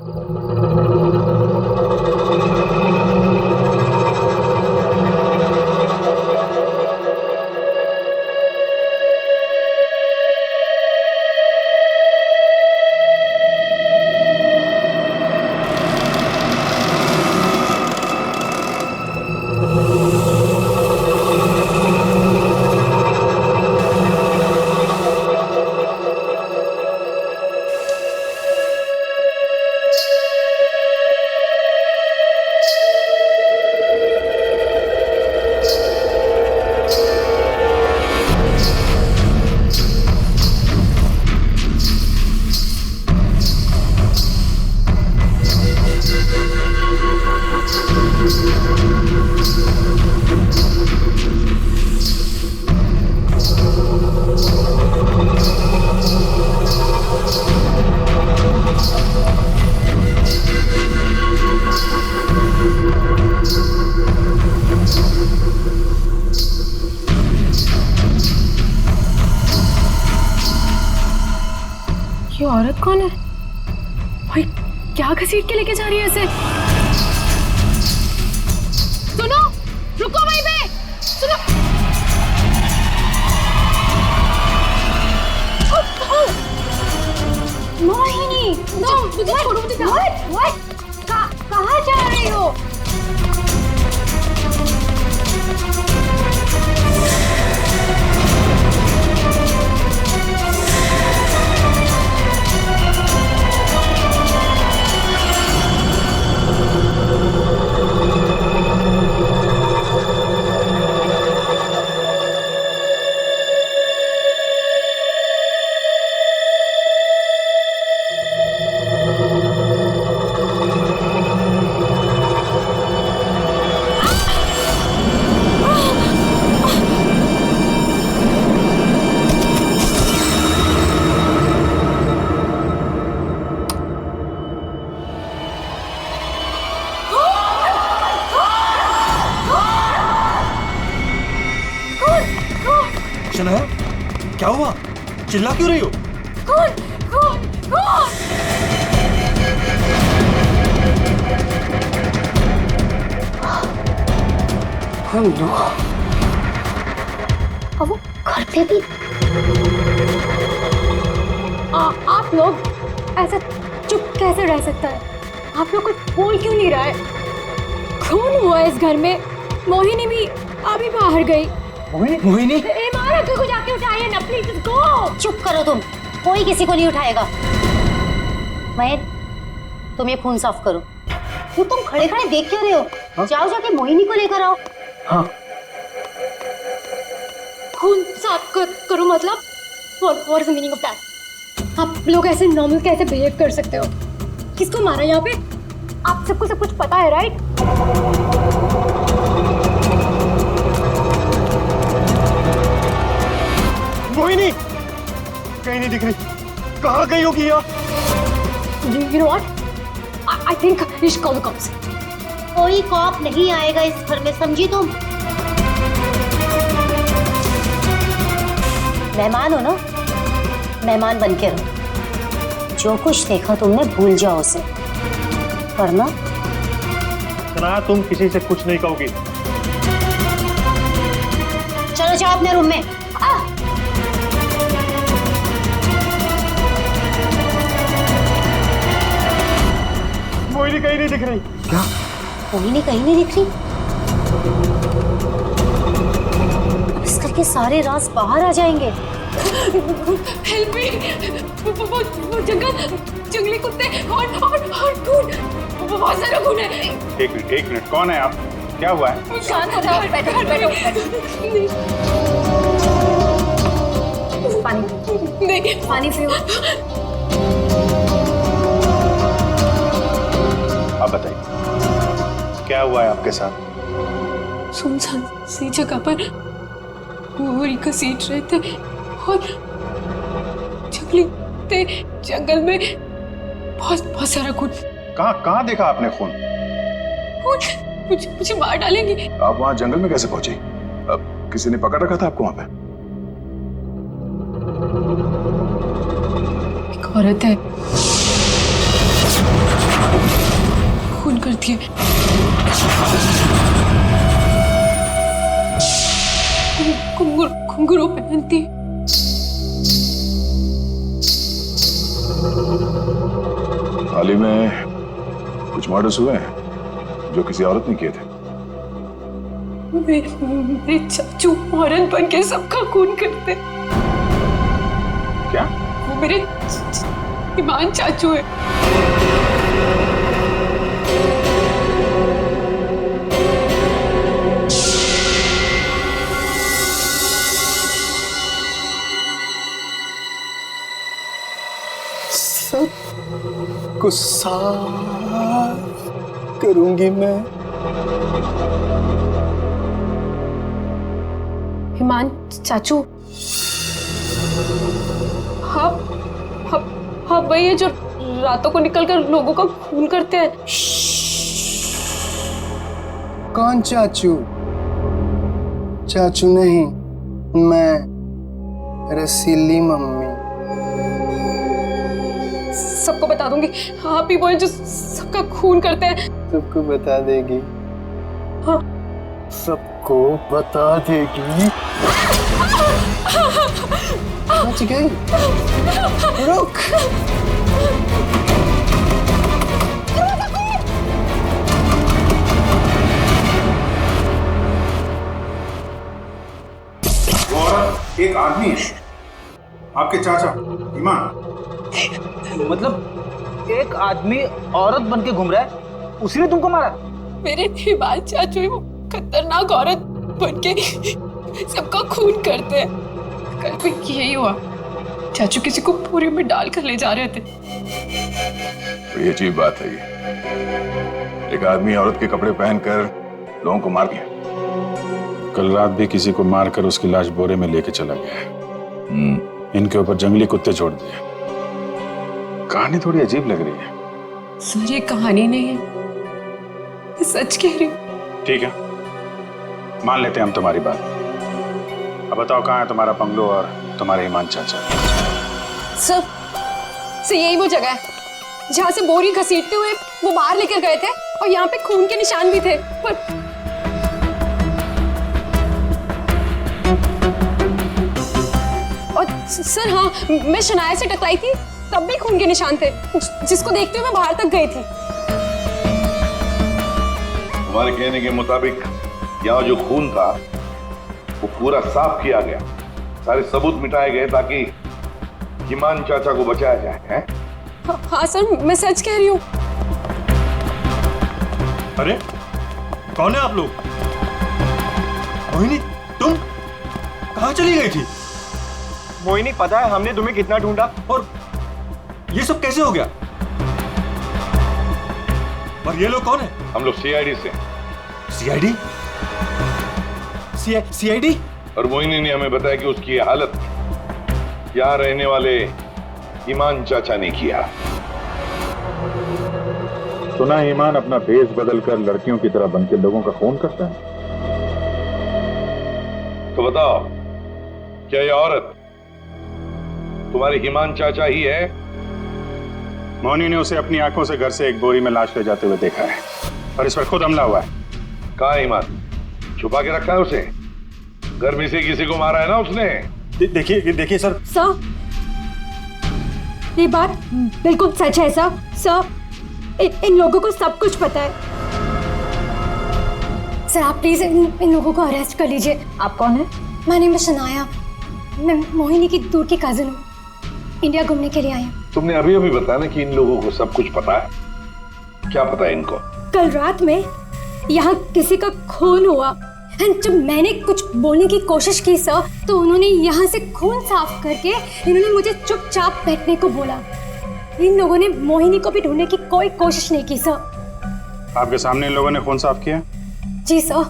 ये औरत कौन है? भाई क्या घसीट के लेके जा रही है इसे? सुनो, रुको वहीं पे, सुनो। मोहिनी, मुझे छोड़ो, मुझे जाओ। कहाँ जा रही हो? शनाया, क्या हुआ? चिल्ला क्यों रही हो? कौन? कौन? कौन? हम लोग अब वो घर पे भी आप लोग ऐसा चुप कैसे रह सकता है? आप लोग कुछ बोल क्यों नहीं रहा है? खून हुआ इस घर में। मोहिनी भी अभी बाहर गई। मोहिनी? इमार अंकल को जाके उठाइए ना प्लीज, गो। चुप करो तुम, कोई किसी को नहीं उठाएगा। महेश, तुम ये खून साफ करो। वो तुम खड़े खड़े देख क्यों रहे हो? हाँ? जाओ जाके मोहिनी को लेकर आओ। हाँ। खून साफ करो मतलब? What is the meaning of that? आप लोग ऐसे नॉर्मल कैसे बिहेव कर सकते हो? किसको मारा यहाँ पे? आप सबको सब कुछ पता है, राइट? मोहिनी कहीं नहीं दिख रही। कहाँ गई होगी यार? You know what? I think we should call the cops. कोई कॉप नहीं आएगा इस घर में, समझी तुम? मेहमान हो ना, मेहमान बन के रहो। जो कुछ देखा तुमने भूल जाओ उसे, वरना शनाया, तुम किसी से कुछ नहीं कहोगी। चलो जाओ अपने रूम में। मोहिनी कहीं नहीं दिख रही। क्या? मोहिनी कहीं नहीं दिख रही? अब इस घर के सारे राज बाहर आ जाएंगे। Help me! वो जंगली कुत्ते और खून, बहुत सारा खून है। एक मिनट, कौन है आप? क्या हुआ है? शांत हो जाओ, बैठो। पानी नहीं, पानी पियो। आप बताइए, क्या हुआ है आपके साथ? सुनसान सी जगह पर मोरी घसीट रहे थे और जंगल में बहुत सारा खून। कहाँ देखा आपने खून? मुझे मार डालेंगे। आप वहाँ जंगल में कैसे पहुंची? अब किसी ने पकड़ रखा था आपको वहाँ पे? एक औरत है। करती है। घुंघरू पहनती है। हाल ही में कुछ मर्डर्स हुए हैं जो किसी औरत ने किए थे। मेरे चाचू औरत बन के सबका खून करते। क्या? वो मेरे ईमान चाचू है। सबको साफ करूंगी मैं। ईमान चाचू, हाँ हाँ हाँ, वही है जो रातों को निकलकर लोगों का खून करते हैं। कौन चाचू? चाचू नहीं, मैं रसीली मम्मी। सबको बता दूंगी, आप ही वो हैं जो सबका खून करते हैं। सबको बता देगी? हाँ। सबको बता देगी? बच गई। रुक। और एक आदमी, आपके चाचा ईमान। मतलब एक आदमी औरत बन के घूम रहा है, उसी ने तुमको मारा? मेरे ईमान चाचू ही वो खतरनाक औरत बन के सबका खून करते हैं। कल भी यही हुआ, चाचू किसी को पूरी में डाल कर ले जा रहे थे। बड़ी अजीब बात है ये। एक आदमी औरत के कपड़े पहनकर लोगों को मार दिया। कल रात भी किसी को मारकर उसकी लाश बोरे में लेके चला गया। इनके ऊपर जंगली कुत्ते छोड़ दिए। कहानी थोड़ी अजीब लग रही है। सर ये कहानी नहीं है, मैं सच कह रही हूँ। ठीक है, मान लेते हैं हम तुम्हारी बात। अब बताओ कहाँ है तुम्हारा बंगलो और तुम्हारे ईमान चाचा? सर यही वो जगह है जहाँ से बोरी घसीटते हुए वो बाहर लेकर गए थे, और यहाँ पे खून के निशान भी थे। पर और सर हाँ, मैं शनाया से टकराई थी, तब भी खून के निशान थे, जिसको देखते हुए मैं बाहर तक गई थी। तुम्हारे कहने के मुताबिक यहाँ जो खून था वो पूरा साफ किया गया, सारे सबूत मिटाए गए ताकि ईमान चाचा को बचाया जाए, हैं? हाँ सर, मैं सच कह रही हूँ। अरे कौन है आप लोग? मोहिनी, तुम कहाँ चली गई थी? मोहिनी, पता है हमने तुम्हें कितना ढूंढा, और ये सब कैसे हो गया? और ये लोग कौन है? हम लोग सीआईडी से। सीआईडी? सीआईडी? और मोहिनी ने हमें बताया कि उसकी ये हालत यहाँ रहने वाले ईमान चाचा ने किया। सुना ईमान अपना भेष बदलकर लड़कियों की तरह बनके लोगों का खून करता है। तो बताओ, क्या ये औरत तुम्हारे ईमान चाचा ही है? मोहनी ने उसे अपनी आंखों से घर से एक बोरी में लाश ले जाते हुए देखा है, और इस पर खुद हमला हुआ है। कहाँ है ईमान? छुपा के रखा है उसे? घर में से किसी को मारा है ना उसने? देखिए सर। सर ये बात बिल्कुल सच है सर। सर इन लोगों को सब कुछ पता है। सर आप प्लीज इन लोगों को अरेस्ट कर लीजिए। आप कौन है? माय नेम इज शनाया, मैं मोहिनी की दूर की कजिन हूँ, इंडिया घूमने के लिए आई हूँ। तुमने अभी अभी बताया ना कि इन लोगों को सब कुछ पता है। क्या पता है इनको? कल रात में यहाँ किसी का खून हुआ, जब मैंने कुछ बोलने की कोशिश की सर, तो उन्होंने यहाँ से खून साफ करके इन्होंने मुझे चुपचाप बैठने को बोला। इन लोगों ने मोहिनी को भी ढूंढने की कोई कोशिश नहीं की सर। आपके सामने इन लोगों ने खून साफ किया? जी सर,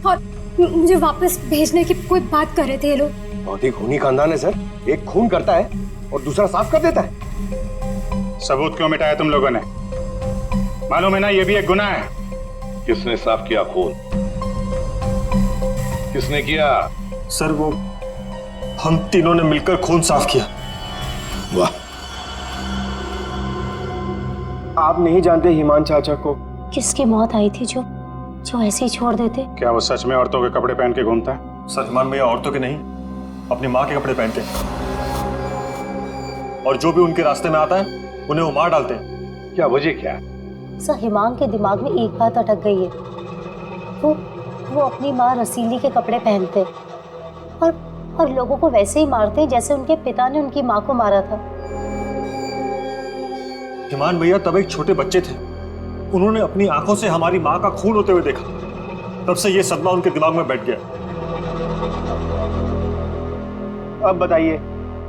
और मुझे वापस भेजने की कोई बात कर रहे थे ये लोग। बहुत ही खूनी खानदान है सर। एक खून करता है और दूसरा साफ कर देता है। सबूत क्यों मिटाया तुम लोगों ने? मालूम है ना ये भी एक गुनाह है। किसने साफ किया खून? किसने किया? सर वो हम तीनों ने मिलकर खून साफ किया। वाह, आप नहीं जानते ईमान चाचा को, किसकी मौत आई थी जो जो ऐसे ही छोड़ देते? क्या वो सच में औरतों के कपड़े पहन के घूमता है? सलमान भैया औरतों के नहीं, अपनी माँ के कपड़े पहनते हैं, और जो भी उनके रास्ते में आता है उन्हें वो मार डालते हैं। क्या वजह क्या है? सर, हिमांग के दिमाग में एक बात अटक गई है। वो अपनी माँ रसीली के कपड़े पहनते और लोगों को वैसे ही मारते जैसे उनके पिता ने उनकी माँ को मारा था। हिमान भैया तब एक छोटे बच्चे थे, उन्होंने अपनी आंखों से हमारी माँ का खून होते हुए देखा, तब से ये सदमा उनके दिमाग में बैठ गया। अब बताइए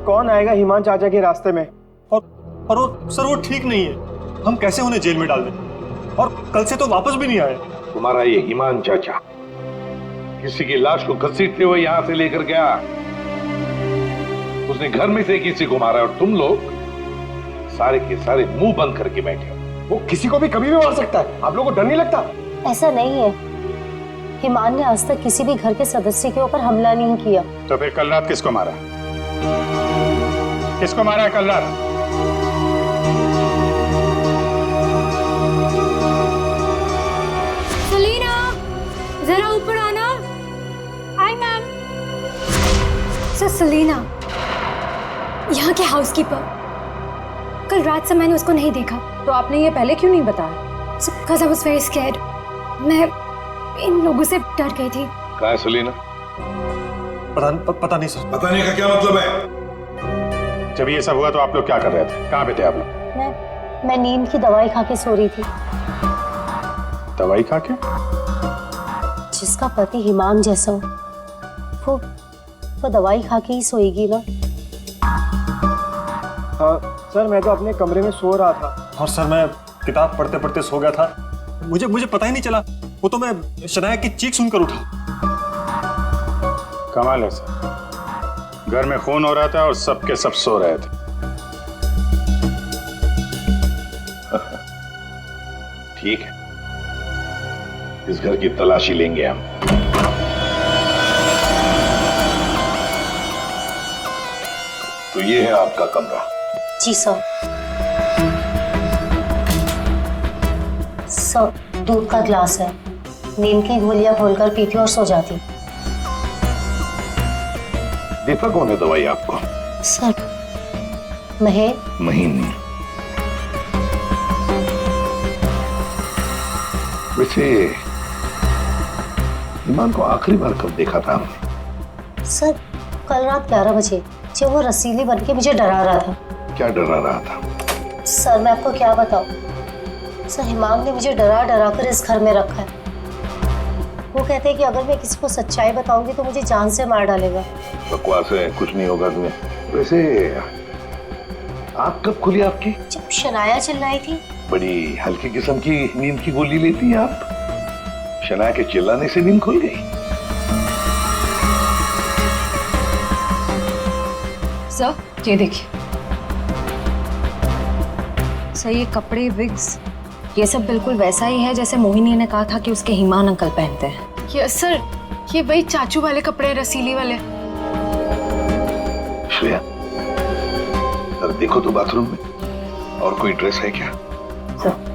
कौन आएगा हिमान चाचा के रास्ते में? और वो सर, वो ठीक नहीं है, हम कैसे उन्हें जेल में डाल दें? और कल से तो वापस भी नहीं आए। तुम्हारा ये ईमान चाचा किसी की लाश को घसीटते हुए यहां से लेकर गया, उसने घर में से किसी को मारा, और तुम लोग सारे के सारे मुंह बंद करके बैठे हो। वो किसी को भी कभी भी मार सकता है, आप लोगों को डर नहीं लगता? ऐसा नहीं है, हिमान ने आज तक किसी भी घर के सदस्य के ऊपर हमला नहीं किया। तो फिर कल रात किसको मारा? किसको मारा है कल रात? सलीना, जरा ऊपर आना। आई मैम। सर, सलीना यहाँ के हाउसकीपर, कल रात से मैंने उसको नहीं देखा। तो आपने ये पहले क्यों नहीं बताया? Because I was very scared. मैं इन लोगों से डर गई थी। कहाँ है सलीना? पता नहीं सर। बताने का क्या मतलब है? जब ये सब हुआ तो आप लोग क्या कर रहे थे? कहाँ पे थे आप लोग? मैं नींद की दवाई खा के सो रही थी। दवाई खा के? जिसका पति हिमांग जैसा हो, वो दवाई खा के ही सोएगी ना। हाँ सर, मैं तो अपने कमरे में सो रहा था। और सर, मैं किताब पढ़ते पढ़ते सो गया था, मुझे पता ही नहीं चला, वो तो मैं शनाया की चीख सुनकर उठा। कमाल है सर, घर में खून हो रहा था और सबके सब सो रहे थे। ठीक है, इस घर की तलाशी लेंगे हम। तो ये है आपका कमरा। जी सर। सर, दूध का ग्लास है, नींद की गोलियां खोलकर पीती और सो जाती। देता कौन है दवाई आपको? सर, महीन। वैसे ईमान को आखिरी बार कब देखा था हमने? सर, कल रात 11 बजे, जब वो रसीली बन के मुझे डरा रहा था। क्या डरा रहा था? सर, मैं आपको क्या बताऊं? सर, हिमांग ने मुझे डरा डरा कर इस घर में रखा है। वो कहते हैं कि अगर मैं किसी को सच्चाई बताऊंगी तो मुझे जान से मार डालेगा। बकवास है, कुछ नहीं होगा तुम्हें। वैसे आप कब खुली आपकी? जब शनाया चिल्लाई थी। बड़ी हल्की किस्म की नींद की गोली लेती हैं आप। शनाया के चिल्लाने से नींद खुल गई? सर, ये देखिए सर, ये कपड़े, विग्स, ये सब बिल्कुल वैसा ही है जैसे मोहिनी ने कहा था कि उसके हिमान अंकल पहनते हैं। यस सर, ये वही चाचू वाले कपड़े, रसीली वाले। श्रेया, सर देखो तो बाथरूम में और कोई ड्रेस है क्या? सर,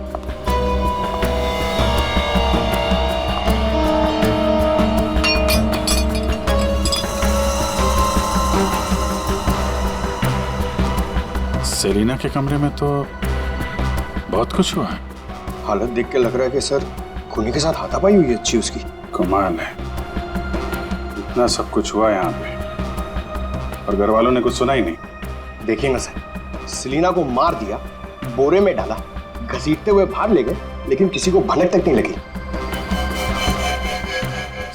सेलिना के कमरे में तो बहुत कुछ हुआ है। हालत देख के लग रहा है कि सर खूनी के साथ हाथापाई हुई अच्छी उसकी। कमाल है, इतना सब कुछ हुआ यहाँ पे और घर वालों ने कुछ सुना ही नहीं। देखिए ना सर, सेलिना को मार दिया, बोरे में डाला, घसीटते हुए बाहर ले गए, लेकिन किसी को भनक तक नहीं लगी।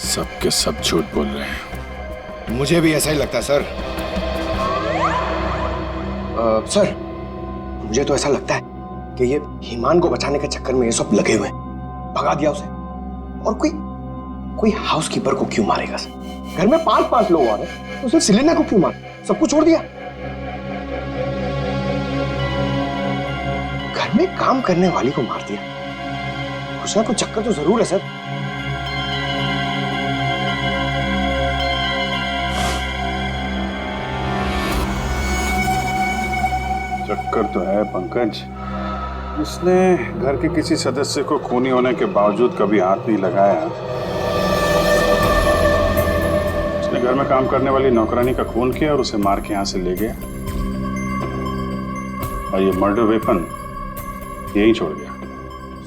सबके सब झूठ बोल रहे हैं। मुझे भी ऐसा ही लगता है सर। सर, मुझे तो ऐसा लगता है कि ये हिमान को बचाने के चक्कर में ये सब लगे हुए हैं। भगा दिया उसे, और कोई हाउसकीपर को क्यों मारेगा सर? घर में 5-5 लोग आ रहे हैं, तो सिर्फ सेलिना को क्यों मार? सब कुछ छोड़ दिया। घर में काम करने वाली को मार दिया। कुछ ना कुछ चक्कर तो जरूर है सर। चक्कर तो है पंकज, इसने घर के किसी सदस्य को खूनी होने के बावजूद कभी हाथ नहीं लगाया। उसने घर में काम करने वाली नौकरानी का खून किया और उसे मार के यहां से ले गया, और ये मर्डर वेपन यहीं छोड़ गया।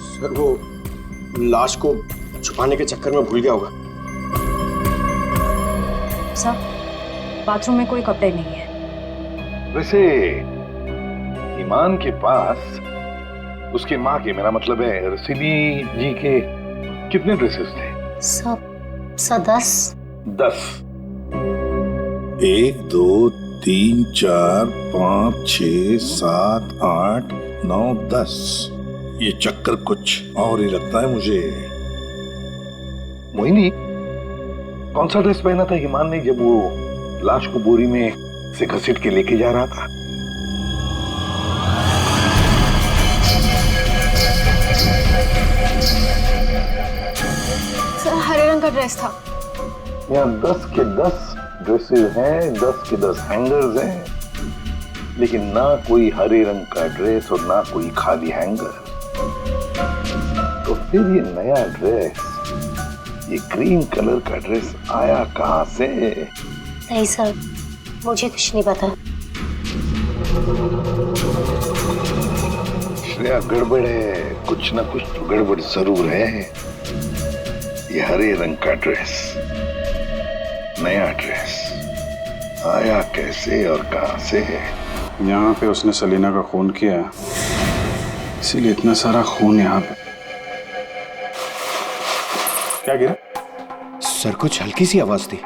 सर वो लाश को छुपाने के चक्कर में भूल गया होगा। सर बाथरूम में कोई कपड़े नहीं है। वैसे ईमान के पास उसकी माँ के, मेरा मतलब है रसीली जी के, कितने ड्रेसेस थे? सब 10। 10। 1 2 3 4 5 6 7 8 9 10। ये चक्कर कुछ और ही लगता है मुझे। मोहिनी, कौन सा ड्रेस पहना था ईमान ने जब वो लाश को बोरी में से घसीट के लेके जा रहा था? सर हरे रंग का ड्रेस था। यहाँ 10 के 10 ड्रेसेस हैं, 10 के 10 हैंगर्स हैं, लेकिन ना कोई हरे रंग का ड्रेस और ना कोई खाली हैंगर। तो फिर ये नया ड्रेस, ये ग्रीन कलर का ड्रेस आया कहां से? नहीं सर, मुझे कुछ नहीं पता। श्रेया, गड़बड़ है, कुछ ना कुछ तो गड़बड़ जरूर है। ये हरे रंग का ड्रेस, नया ड्रेस आया कैसे और कहां से? यहाँ पे उसने सलीना का खून किया, इसीलिए इतना सारा खून यहाँ पे। क्या गिरा? सर कुछ हल्की सी आवाज थी।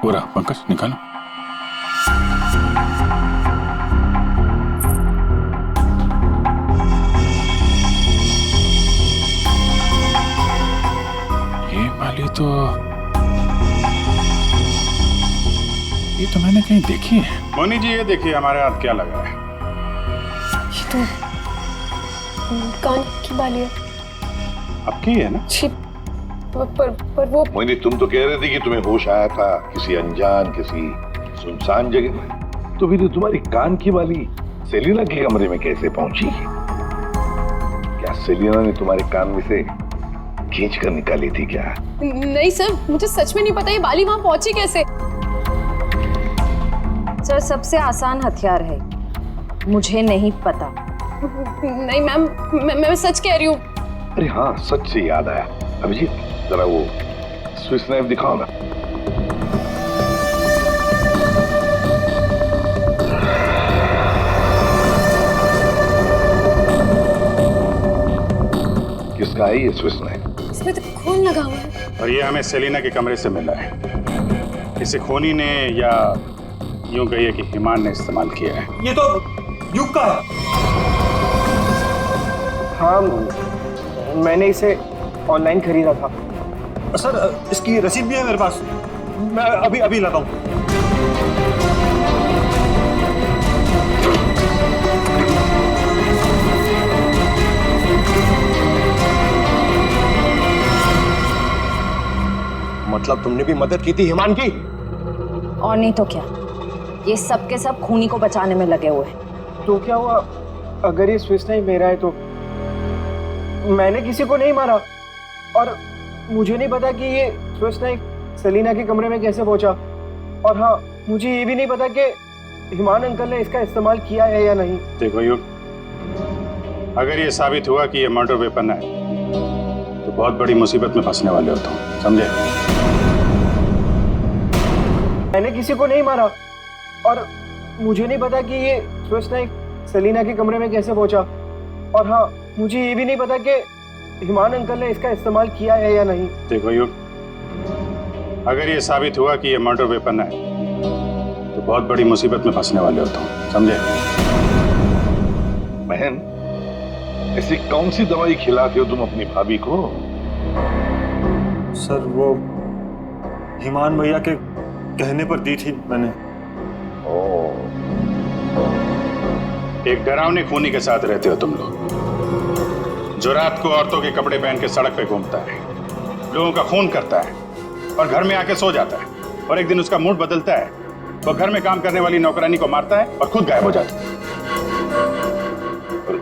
पूरा पंकज निकालो। ये वाली तो मैंने कहीं देखी है। मोनी जी ये देखिए हमारे हाथ क्या लगा है। ये तो कान की बाली है। आपकी है ना? पर वो मोहिनी, तुम तो कह रहे थे कि तुम्हें होश आया था किसी अनजान, किसी सुनसान जगह में, तो फिर तुम्हारी कान की बाली सेलिना के कमरे में कैसे पहुंची? क्या सेलिना ने तुम्हारे कान में से खींच कर निकाली थी क्या? नहीं सर, मुझे सच में नहीं पता ये बाली वहां पहुंची कैसे। सर सबसे आसान हथियार है, मुझे नहीं पता। नहीं मैम, मैं सच कह रही हूँ। अरे हाँ, सच से याद आया, अभिजीत जरा वो स्विस नाइफ दिखाओ ना। किसका है ये स्विस नाइफ? इसमें तो खून लगा हुआ है। और ये हमें सेलिना के कमरे से मिला है। इसे खूनी ने, या यूं कहिए कि ईमान ने इस्तेमाल किया है। ये तो युग का है। हाँ, मैंने इसे ऑनलाइन खरीदा था। सर इसकी रसीद भी है मेरे पास, मैं अभी लाता हूँ। मतलब तुमने भी मदद की थी ईमान की? और नहीं तो क्या, ये सब के सब खूनी को बचाने में लगे हुए हैं। तो क्या हुआ अगर ये स्विस नाइफ मेरा है? तो मैंने किसी को नहीं मारा, और मुझे नहीं पता कि ये स्विस नाइफ सलीना के कमरे में कैसे पहुंचा। और हाँ, मुझे ये भी नहीं पता कि ईमान अंकल ने इसका इस्तेमाल किया है या नहीं। देखो युग, अगर ये साबित हुआ कि ये मर्डर वेपन है तो बहुत बड़ी मुसीबत में फंसने वाले हो तुम, समझे? मैंने किसी को नहीं मारा, और मुझे नहीं पता कि ये स्विस नाइफ सलीना के कमरे में कैसे पहुंचा। और हाँ, मुझे ये भी नहीं पता कि ईमान अंकल ने इसका इस्तेमाल किया है या नहीं। देखो युग, अगर ये साबित हुआ कि ये मर्डर वेपन है तो बहुत बड़ी मुसीबत में फंसने वाले हो तुम, समझे? बहन, ऐसी कौन सी दवाई खिलाते हो तुम अपनी भाभी को? सर वो ईमान भैया के कहने पर दी थी मैंने। एक डरावने खूनी के साथ रहते हो तुम लोग, जो रात को औरतों के कपड़े पहन के सड़क पे घूमता है, लोगों का खून करता है और घर में आके सो जाता है, और एक दिन उसका मूड बदलता है, वो घर में काम करने वाली नौकरानी को मारता है और खुद गायब हो जाता है।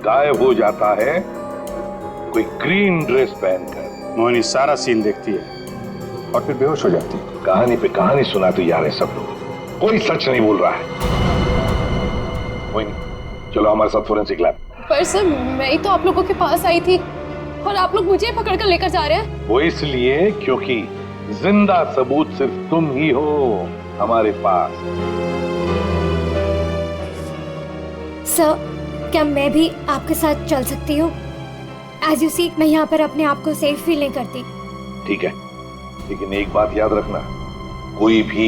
गायब हो जाता है कोई ग्रीन ड्रेस पहनकर। मोहिनी सारा सीन देखती है और फिर बेहोश हो जाती है। कहानी पे कहानी सुनाते जा रहे हैं सब लोग, कोई सच नहीं बोल रहा है। मोहिनी चलो हमारे साथ फोरेंसिक लैब। पर सर मैं ही तो आप लोगों के पास आई थी और आप लोग मुझे पकड़ कर लेकर जा रहे हैं। वो इसलिए क्योंकि जिंदा सबूत सिर्फ तुम ही हो हमारे पास। सर क्या मैं भी आपके साथ चल सकती हूँ? एज यू सी मैं यहाँ पर अपने आप को सेफ फील नहीं करती। ठीक है, लेकिन एक बात याद रखना, कोई भी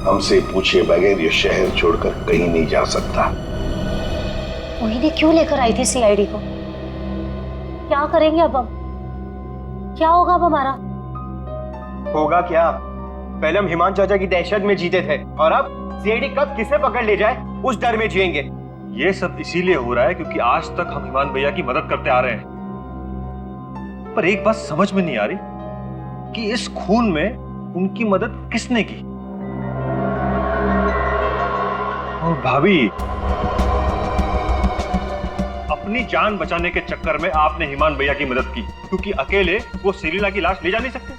हमसे पूछे बगैर ये शहर छोड़कर कहीं नहीं जा सकता। मोहिनी क्यों लेकर आई थी सीआईडी को? क्या करेंगे अब हम? क्या होगा अब हमारा? होगा क्या? पहले हम हिमान चाचा की दहशत में जीते थे और अब सीआईडी कब किसे पकड़ ले जाए उस डर में जिएंगे। ये सब इसीलिए हो रहा है क्योंकि आज तक हम हिमान भैया की मदद करते आ रहे हैं। पर एक बात समझ में नहीं आ रही कि इस खून में उनकी मदद किसने की। और भाभी, अपनी जान बचाने के चक्कर में आपने हिमान भैया की मदद की क्योंकि अकेले वो सेलिना की लाश ले जा नहीं सकते,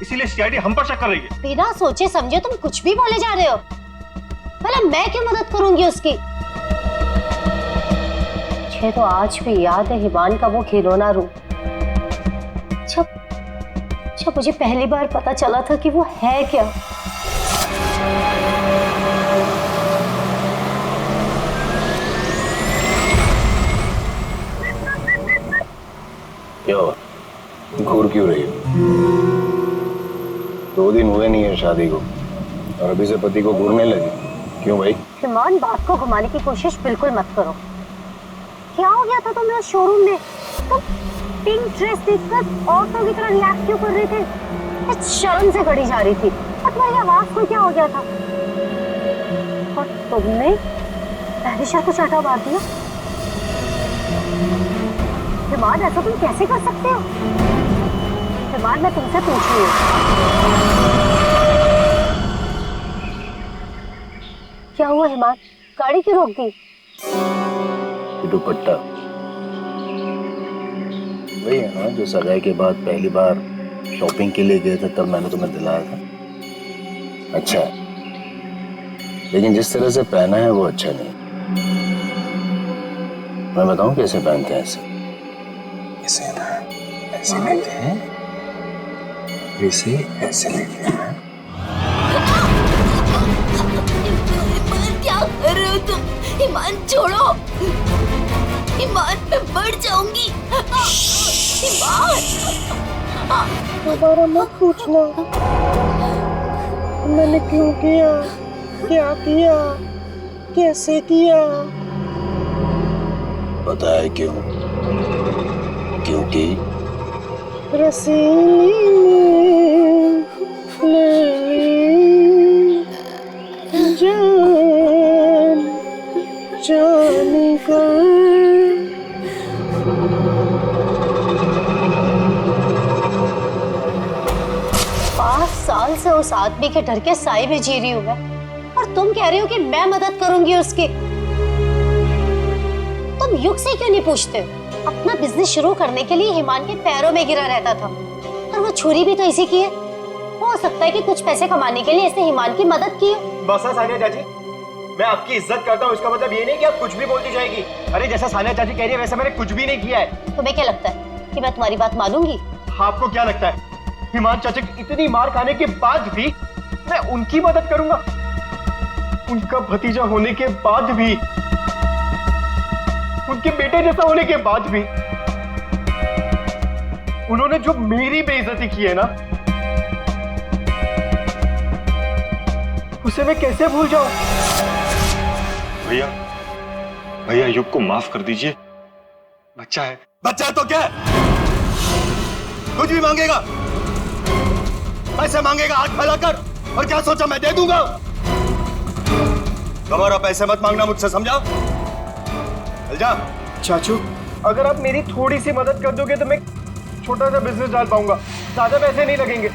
इसीलिए सीआईडी हम पर शक कर रही है। बिना सोचे समझे तुम कुछ भी बोले जा रहे हो। भला मैं क्यों मदद करूंगी उसकी? मुझे तो आज भी याद है हिमान का वो खिलौना रूप। जब मुझे पहली बार पता चला था कि वो है क्या। क्या हुआ? घूर क्यों रही हो? 2 दिन हुए नहीं है शादी को और अभी से पति को घूरने लगी। क्यों भाई? हिमान, बात को घुमाने की कोशिश बिल्कुल मत करो। क्या हो गया था तुम्हें उस शोरूम में? तुम पिंक ड्रेस देखकर औरतों की तरह रिएक्ट क्यों कर रहे थे? इस शर्म से गड़ी जा रही थी और तुम्हारी आवाज को क्या हो गया था? और तुमने पहले शर्त को चाटा मार दिया। हिमान, ऐसा तुम कैसे कर सकते हो? हिमान, मैं तुमसे पूछ रही हूँ, क्या हुआ हिमान? गाड़ी क्यों रोक दी? दुपट्टा वही है ना जो सगाई के बाद पहली बार शॉपिंग के लिए गए थे, तब मैंने तुम्हें दिलाया था। अच्छा, लेकिन जिस तरह से पहना है वो अच्छा नहीं। मैं बताऊं कैसे पहनते हैं इसे? इसे ना ऐसे लेते हैं, इसे ऐसे लेते हैं। क्या कर रहे हो तुम? हिमान छोड़ो। हिमान, मैं मर जाऊंगी। हिमान, दोबारा मत पूछना मैंने क्यों किया, क्या किया, कैसे किया। पता है क्यों? क्योंकि रसीली जान जान कर। 5 साल से उस आदमी के डर के साए में जी रही हूँ मैं, और तुम कह रहे हो कि मैं मदद करूंगी उसकी। तुम युग से क्यों नहीं पूछते? अपना बिजनेस शुरू करने के लिए हिमान के पैरों में गिरा रहता था और वो छुरी भी तो इसी की है। हो सकता है कि कुछ पैसे कमाने के लिए इसने हिमान की मदद की हो। बस है सानिया चाची, मैं आपकी इज्जत करता हूँ, इसका मतलब ये नहीं कि आप कुछ भी बोलती जाएगी। अरे जैसा सानिया चाची कह रही है वैसा मैंने कुछ भी नहीं किया है। तुम्हें क्या लगता है कि मैं तुम्हारी बात मानूंगी? आपको क्या लगता है हिमान चाचा की इतनी मार खाने के बाद भी मैं उनकी मदद करूंगा? उनका भतीजा होने के बाद भी, उनके बेटे जैसा होने के बाद भी उन्होंने जो मेरी बेइज्जती की है ना, उसे मैं कैसे भूल जाऊं? भैया, भैया युग को माफ कर दीजिए। बच्चा है। बच्चा तो क्या कुछ भी मांगेगा, पैसे मांगेगा हाथ फैलाकर, और क्या सोचा मैं दे दूंगा? दोबारा पैसे मत मांगना मुझसे, समझा? चल जा। चाचू, अगर आप मेरी थोड़ी सी मदद कर दोगे तो मैं छोटा सा बिजनेस डाल पाऊंगा। ज्यादा पैसे नहीं लगेंगे,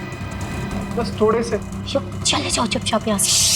बस थोड़े से। चले जाओ चुपचाप यहाँ से।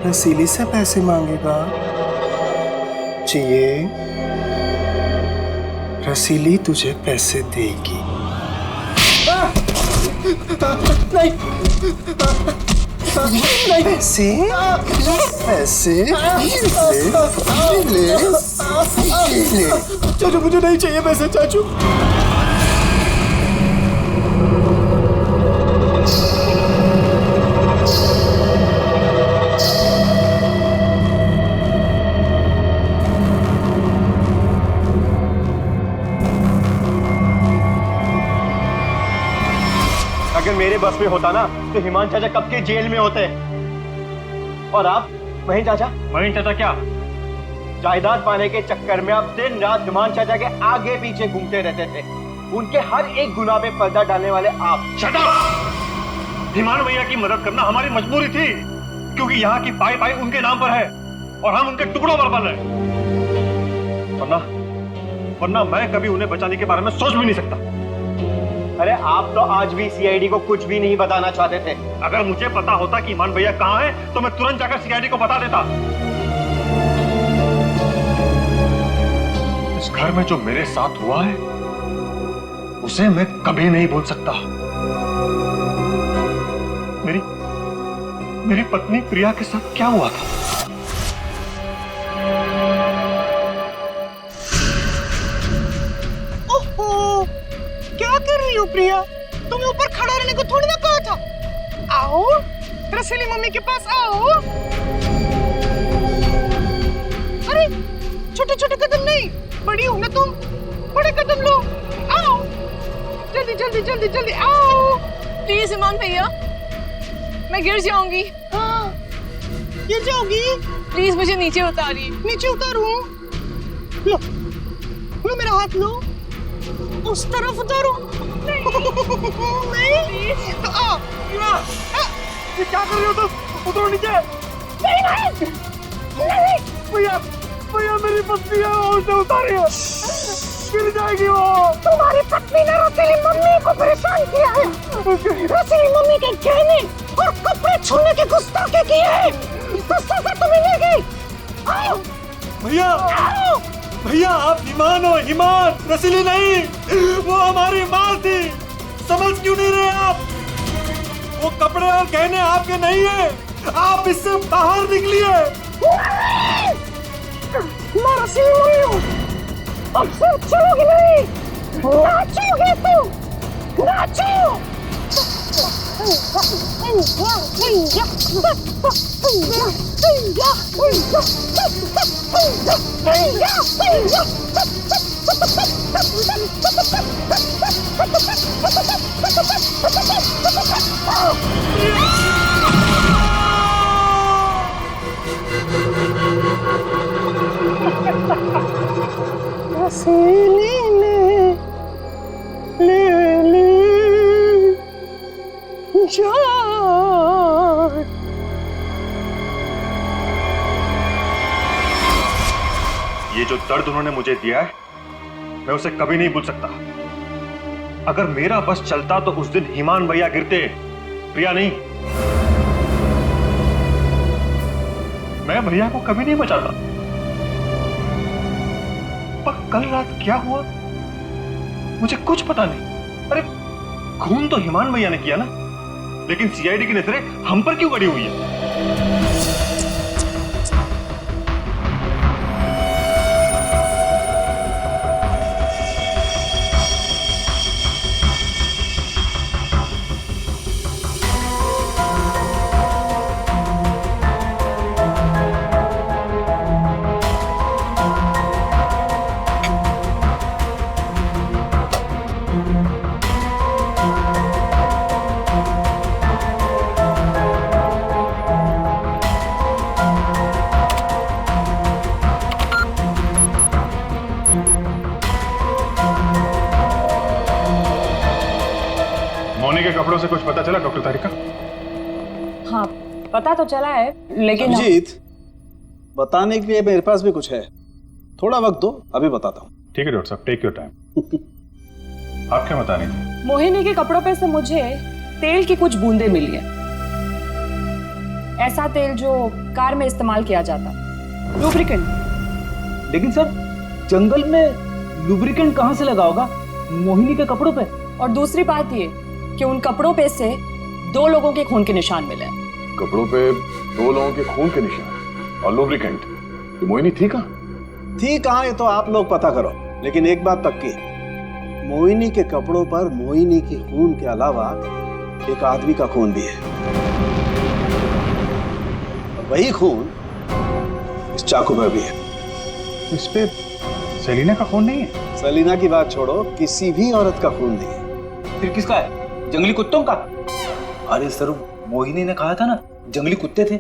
रसीली से पैसे मांगेगा? चाहिए? रसीली तुझे पैसे देगी। नहीं, पैसे, पैसे ले। चाचू मुझे नहीं चाहिए पैसे चाचू। अगर मेरे बस में होता ना तो हिमान चाचा कब के जेल में होते। और आप महीन चाचा? महीन चाचा क्या? जायदाद पाने के चक्कर में आप दिन रात हिमान चाचा के आगे पीछे घूमते रहते थे। उनके हर एक गुनाह पे पर्दा डालने वाले आप। Shut up! हिमान भैया की मदद करना हमारी मजबूरी थी, क्योंकि यहाँ की पाई पाई उनके नाम पर है और हम उनके टुकड़ों पर पल रहे। वरना मैं कभी उन्हें बचाने के बारे में सोच भी नहीं सकता। अरे आप तो आज भी सीआईडी को कुछ भी नहीं बताना चाहते थे। अगर मुझे पता होता कि ईमान भैया कहाँ है तो मैं तुरंत जाकर सीआईडी को बता देता। इस घर में जो मेरे साथ हुआ है उसे मैं कभी नहीं भूल सकता। मेरी पत्नी प्रिया के साथ क्या हुआ था? ओहो, क्या कर रही हो प्रिया? तुम्हें ऊपर खड़ा रहने को थोड़ी ना कहा था। आओ रसीली मम्मी के पास आओ। अरे छोटे छोटे कदम नहीं, बड़ी हो ना तुम, बड़े कदम लो। आओ जल्दी जल्दी जल्दी जल्दी आओ। प्लीज ईमान भैया, मैं गिर जाऊंगी। हाँ, गिर जाओगी? प्लीज मुझे नीचे उतारिए। नीचे उतारूं? लो लो मेरा हाथ लो, उस तरफ उतारो। नहीं तो आओ। ये क्या कर रहे हो तुम? उतरो नीचे। नहीं भैया भैया मेरी पत्नी है, उसे उतारिए, गिर जाएगी वो। तुम्हारी पत्नी ने रसीली मम्मी को परेशान किया है। रसीली मम्मी के गहने और कपड़े छूने के गुस्ताखी किए हैं, तो सजा तो मिलेगी। आओ भैया, भैया आप ईमान हो, ईमान, रसीली नहीं। वो हमारी माँ थी, समझ क्यों नहीं रहे आप? वो कपड़े और गहने आपके नहीं है, आप इससे बाहर निकलिए। मैं रसीली मम्मी हूँ, अब से चलोगी नहीं, नाचोगे तुम, नाचो। रसीली ने ले ली जान। ये जो दर्द उन्होंने मुझे दिया है मैं उसे कभी नहीं भूल सकता। अगर मेरा बस चलता तो उस दिन ईमान भैया गिरते, प्रिया नहीं। मैं भैया को कभी नहीं बचाता। पर कल रात क्या हुआ मुझे कुछ पता नहीं। अरे खून तो ईमान भैया ने किया ना, लेकिन सीआईडी की नजरें हम पर क्यों गड़ी हुई है? मोनी के कपड़ों से कुछ पता चला डॉक्टर तारिका? हाँ पता तो चला है, लेकिन अभिजीत, बताने के लिए मेरे पास भी कुछ है, थोड़ा वक्त दो, अभी बताता हूँ। ठीक है डॉक्टर साहब, टेक योर टाइम। आप क्या बता रही थी? मोहिनी के कपड़ों पे से मुझे तेल की कुछ बूंदें मिली है। ऐसा तेल जो कार में इस्तेमाल किया जाता, लुब्रिकेंट। लेकिन सर, जंगल में लुब्रिकेंट कहाँ से लगा होगा? मोहिनी के कपड़ों पे। और दूसरी बात ये कि उन कपड़ों पे से 2 लोगों के खून के निशान मिले। कपड़ों पे 2 लोगों के खून के निशान और लुब्रिकेंट। तो मोहिनी थी कहाँ? थी कहाँ ये तो आप लोग पता करो, लेकिन एक बात पक्की है, मोहिनी के कपड़ों पर मोहिनी के खून के अलावा एक आदमी का खून भी है। वही खून इस चाकू पर भी है। इस पे सेलिना का खून नहीं है? सेलिना की बात छोड़ो, किसी भी औरत का खून नहीं है। फिर किसका है? जंगली कुत्तों का? अरे सर, मोहिनी ने कहा था ना जंगली कुत्ते थे।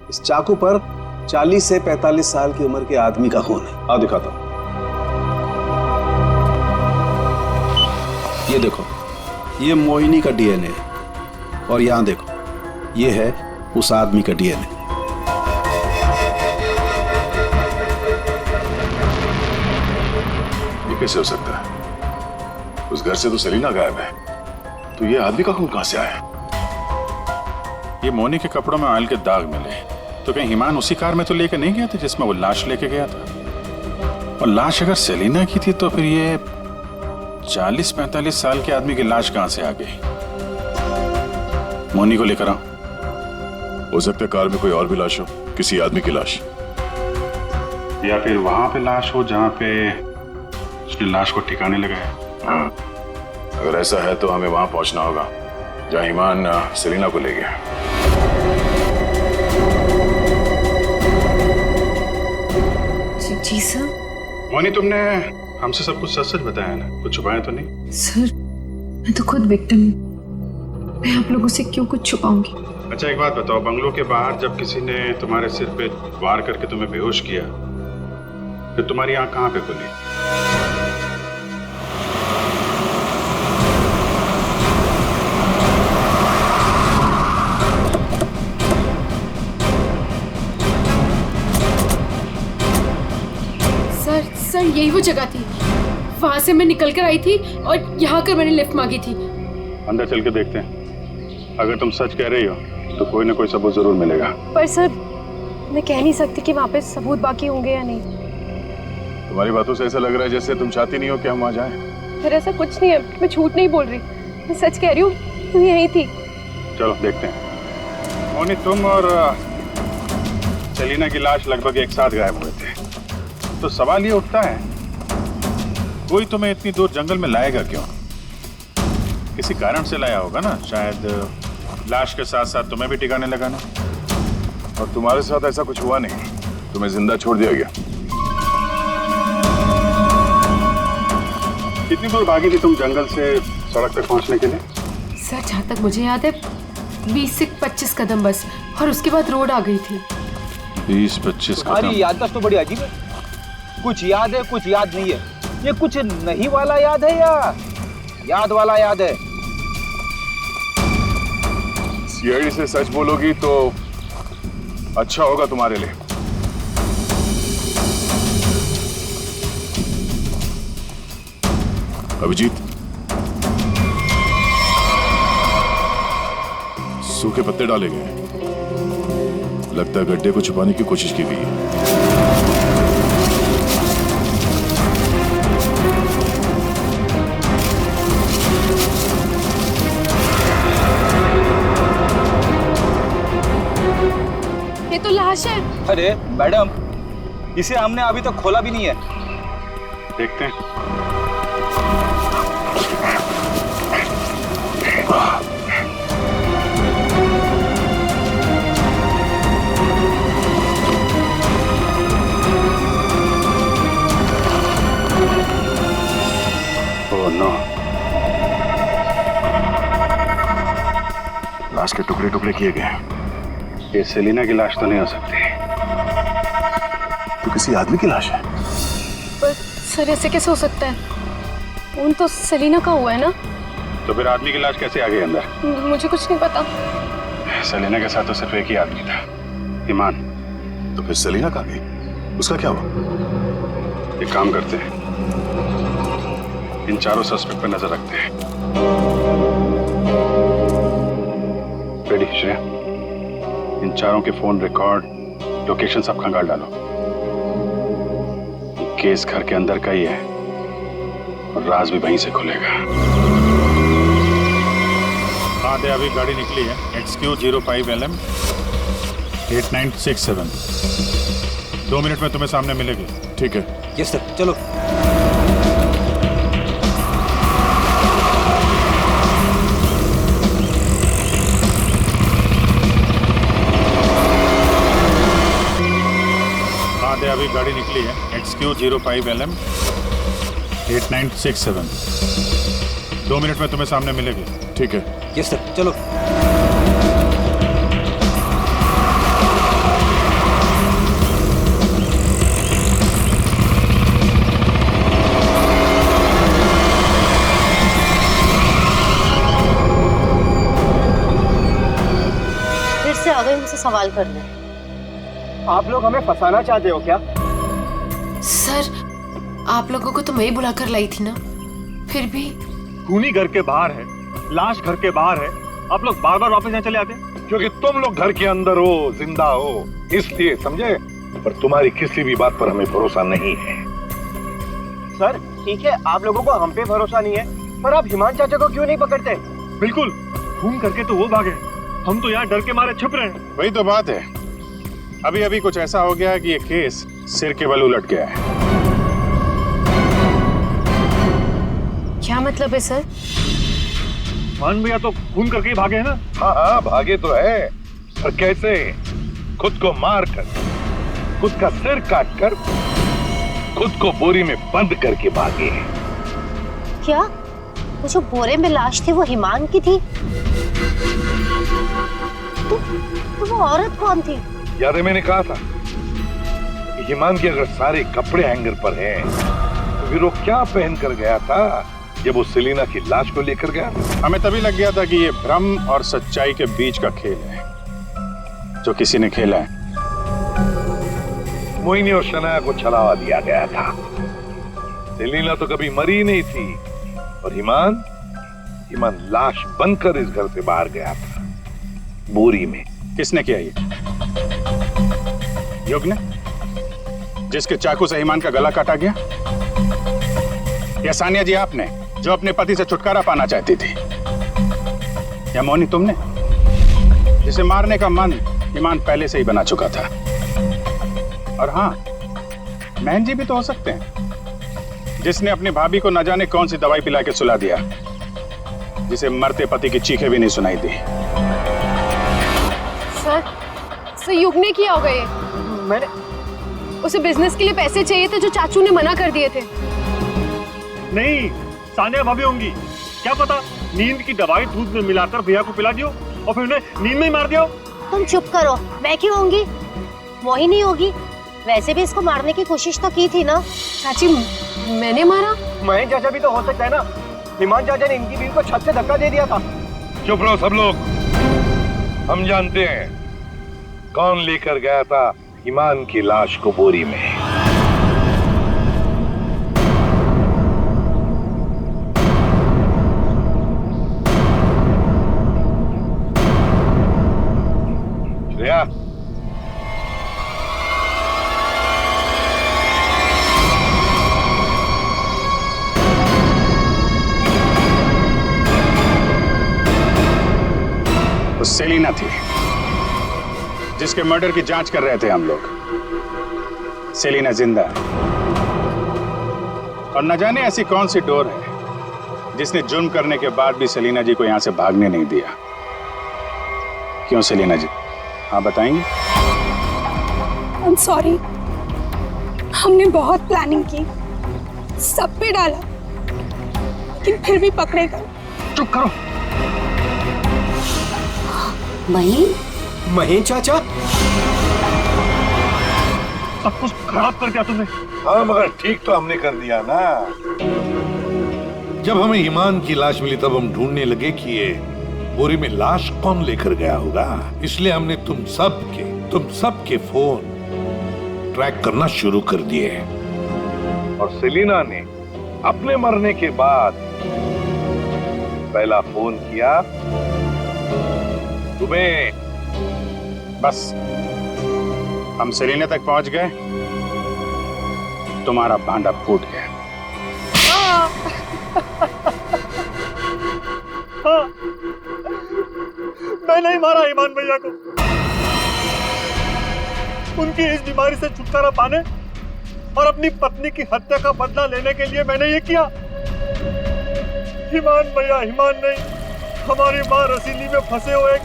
इस चाकू पर 40 से 45 साल की उम्र के आदमी का खून है। आओ दिखाता हूं। ये देखो, ये मोहिनी का डीएनए है और यहां देखो, ये है उस आदमी का डीएनए। ये कैसे हो सकता है? उस घर से तो सेलिना गायब है, तो ये आदमी का खून कहां से आया? ये मोनी के कपड़ों में ऑयल के दाग मिले, तो कहीं हिमान उसी कार में तो लेके नहीं गया था जिसमें वो लाश लेके गया था? और लाश अगर सेलिना की थी तो फिर ये 40-45 साल के आदमी की लाश कहां से आ गई? मोनी को लेकर आओ। हो सकता है कार में कोई और भी लाश हो, किसी आदमी की लाश, या फिर वहां पे लाश हो जहां पे उसने लाश को ठिकाने लगाया। हाँ, अगर ऐसा है तो हमें वहां पहुंचना होगा जहां ईमान सेलिना को ले गया। जी सर। मोनी, तुमने हमसे सब कुछ सच सच बताया ना? कुछ छुपाया तो नहीं? सर, मैं तो खुद विक्टिम हूँ, मैं आप लोगों से क्यों कुछ छुपाऊंगी? अच्छा एक बात बताओ, बंगलों के बाहर जब किसी ने तुम्हारे सिर पे वार करके तुम्हें बेहोश किया, फिर तुम्हारी आंख कहाँ पे खुली? सर, यही वो जगह थी, वहां से मैं निकल कर आई थी और यहाँ कर मैंने लिफ्ट मांगी थी। अंदर चल के देखते हैं, अगर तुम सच कह रही हो तो कोई ना कोई सबूत जरूर मिलेगा। पर सर, मैं कह नहीं सकती कि वहाँ पे सबूत बाकी होंगे या नहीं। तुम्हारी बातों से ऐसा लग रहा है जैसे तुम चाहती नहीं हो कि हम वहां जाएं। सर ऐसा कुछ नहीं है, मैं झूठ नहीं बोल रही, मैं सच कह रही हूँ, तुम यही थी। चलो देखते हैं। मोनी, तुम और सेलिना की लाश लगभग एक साथ गायब हुए थे, तो सवाल ये उठता है, कोई तुम्हें इतनी दूर जंगल में लाएगा क्यों? किसी कारण से लाया होगा ना, शायद लाश के साथ साथ तुम्हें भी ठिकाने लगाना। और तुम्हारे साथ ऐसा कुछ हुआ नहीं, तुम्हें जिंदा छोड़ दिया गया। कितनी दूर भागी थी तुम जंगल से सड़क तक पहुंचने के लिए? सर जहाँ तक मुझे याद है 20 से 25 कदम बस, और उसके बाद रोड आ गई थी। 20-25 कदम? तुम्हारी याददाश्त तो बड़ी अजीब है, कुछ याद है कुछ याद नहीं है। ये कुछ नहीं वाला याद है या याद वाला याद है? सीआईडी से सच बोलोगी तो अच्छा होगा तुम्हारे लिए। अभिजीत, सूखे पत्ते डाले गए, लगता है गड्ढे को छुपाने की कोशिश की गई है। ये तो लाश है। अरे मैडम, इसे हमने अभी तक खोला भी नहीं है। देखते हैं। ओह नो, लाश के टुकड़े टुकड़े किए गए। ये सेलिना की लाश तो नहीं हो सकती, तो किसी आदमी की लाश है। पर सर ऐसे कैसे हो सकता है? खून तो सेलिना का हुआ है ना? तो फिर आदमी की लाश कैसे आ गई अंदर? मुझे कुछ नहीं पता। सेलिना के साथ तो सिर्फ एक ही आदमी था, ईमान। तो फिर सेलिना कहाँ गई? उसका क्या हुआ? एक काम करते हैं, इन चारों सस्पेक्ट पर नजर रखते हैं। रेडी श्रेया? इन चारों के फोन रिकॉर्ड, लोकेशन सब खंगाल डालो। ये केस घर के अंदर का ही है और राज भी वहीं से खुलेगा। हाँ दे, अभी गाड़ी निकली है XQ05LM 8967। 2 मिनट में तुम्हें सामने मिलेगी। ठीक है। यस सर, चलो। हाँ दे, अभी गाड़ी निकली है XQ05LM 8967। 2 मिनट में तुम्हें सामने मिलेगी। ठीक है। यस सर, चलो। फिर से आ गए उनसे सवाल करने। आप लोग हमें फंसाना चाहते हो क्या? सर, आप लोगों को तो मैं ही बुलाकर लाई थी ना, फिर भी। खूनी घर के बाहर है, लाश घर के बाहर है, आप लोग बार बार वापस यहाँ चले आते हैं। क्योंकि तुम लोग घर के अंदर हो, जिंदा हो, इसलिए, समझे? पर तुम्हारी किसी भी बात पर हमें भरोसा नहीं है। सर ठीक है, आप लोगों को हम पे भरोसा नहीं है, पर आप हिमान चाचा को क्यों नहीं पकड़ते? बिल्कुल, खून करके तो वो भागे, हम तो यहाँ डर के मारे छुप रहे हैं। वही तो बात है। अभी अभी कुछ ऐसा हो गया है कि ये केस सिर के बल उलट गया है। क्या मतलब है सर? मान भैया तो खून करके ही भागे हैं ना? हाँ हाँ, भागे तो है, पर कैसे? खुद को मार कर, खुद का सिर काट कर, खुद को बोरी में बंद करके भागे। क्या वो जो बोरे में लाश थी वो हिमान की थी? तो वो औरत कौन थी? याद है मैंने कहा था कि हिमान के अगर सारे कपड़े हैंगर पर हैं, तो फिर वो क्या पहन कर गया था जब वो सेलिना की लाश को लेकर गया? हमें तभी लग गया था कि ये भ्रम और सच्चाई के बीच का खेल है जो किसी ने खेला है। मोहिनी और शनाया को छलावा दिया गया था। सेलिना तो कभी मरी नहीं थी, और हिमान लाश बनकर इस घर से बाहर गया था, बोरी में। किसने किया ये? युग ने, जिसके चाकू से हिमान का गला काटा गया? या सानिया जी आपने, जो अपने पति से छुटकारा पाना चाहती थी? या मोहिनी तुमने, जिसे मारने का मन हिमान पहले से ही बना चुका था? और हाँ, महन जी भी तो हो सकते हैं, जिसने अपनी भाभी को न जाने कौन सी दवाई पिला के सुला दिया, जिसे मरते पति की चीखें भी नहीं सुनाई दी। सर युग ने किया होगा ये। मैंने उसे बिजनेस के लिए पैसे चाहिए थे जो चाचू ने मना कर दिए थे। नहीं, सानिया भाभी होंगी, क्या पता नींद की दवाई दूध में मिलाकर भैया को पिला दियो और फिर उन्हें नींद में ही मार दियो। तुम चुप करो, मैं क्यों होंगी? मोहिनी होगी। वैसे भी इसको मारने की कोशिश तो की थी ना। चाची, मैंने मारा? महेश चाचा भी तो हो सकता है ना। हिमान चाचा ने इनकी बीवी को छत से धक्का दे दिया था। चुप रहो सब लोग, हम जानते हैं कौन लेकर गया था हिमान की लाश को बोरी में। श्रेया, वो सेलिना थी जिसके मर्डर की जांच कर रहे थे हम लोग। सेलिना जिंदा है, और न जाने ऐसी कौन सी डोर है जिसने जुर्म करने के बाद भी सेलिना जी को यहां से भागने नहीं दिया। क्यों सेलिना जी, हाँ बताएंगे? I'm sorry, हमने बहुत प्लानिंग की, सब पे डाला, लेकिन फिर भी पकड़े गए। चुप करो। महेश चाचा, सब कुछ खराब कर दिया तुमने। हाँ, मगर ठीक तो हमने कर दिया ना। जब हमें ईमान की लाश मिली तब हम ढूंढने लगे कि ये बोरी में लाश कौन लेकर गया होगा। इसलिए हमने तुम सबके फोन ट्रैक करना शुरू कर दिए। और सेलिना ने अपने मरने के बाद पहला फोन किया तुम्हें, बस हम सेलिना तक पहुंच गए, तुम्हारा भांडा फूट गया। हाँ, मैं नहीं मारा ईमान भैया को। उनकी इस बीमारी से छुटकारा पाने और अपनी पत्नी की हत्या का बदला लेने के लिए मैंने ये किया। ईमान भैया ईमान नहीं, हमारी माँ रसीली में फंसे हुए एक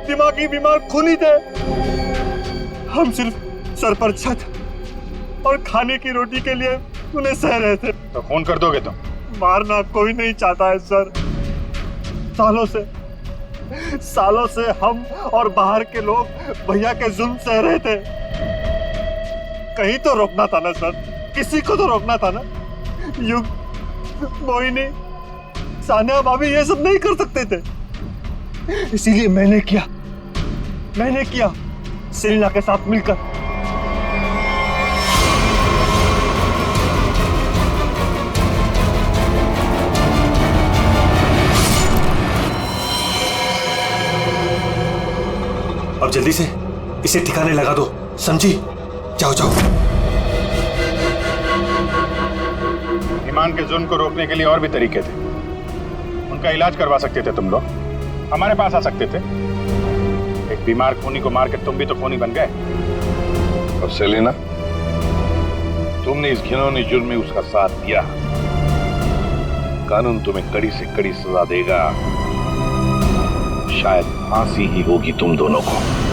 दिमागी बीमार खूनी थे। हम सिर्फ सर पर छत और खाने की रोटी के लिए उन्हें सह रहे थे। तो खून कर दोगे तुम? मारना कोई नहीं चाहता है सर। सालों से हम और बाहर के लोग भैया के जुल्म सह रहे थे। कहीं तो रोकना था ना सर, किसी को तो रोकना था ना। युग, मोहिनी, सानिया भाभी ये सब नहीं कर सकते थे, इसीलिए मैंने किया सेलिना के साथ मिलकर। अब जल्दी से इसे ठिकाने लगा दो, समझी? जाओ जाओ। ईमान के जुल्म को रोकने के लिए और भी तरीके थे। उनका इलाज करवा सकते थे तुम लोग, हमारे पास आ सकते थे। एक बीमार खूनी को मार के तुम भी तो खूनी बन गए। और सेलिना, तुमने इस घिनौने जुर्म में उसका साथ दिया। कानून तुम्हें कड़ी से कड़ी सजा देगा, शायद फांसी ही होगी तुम दोनों को।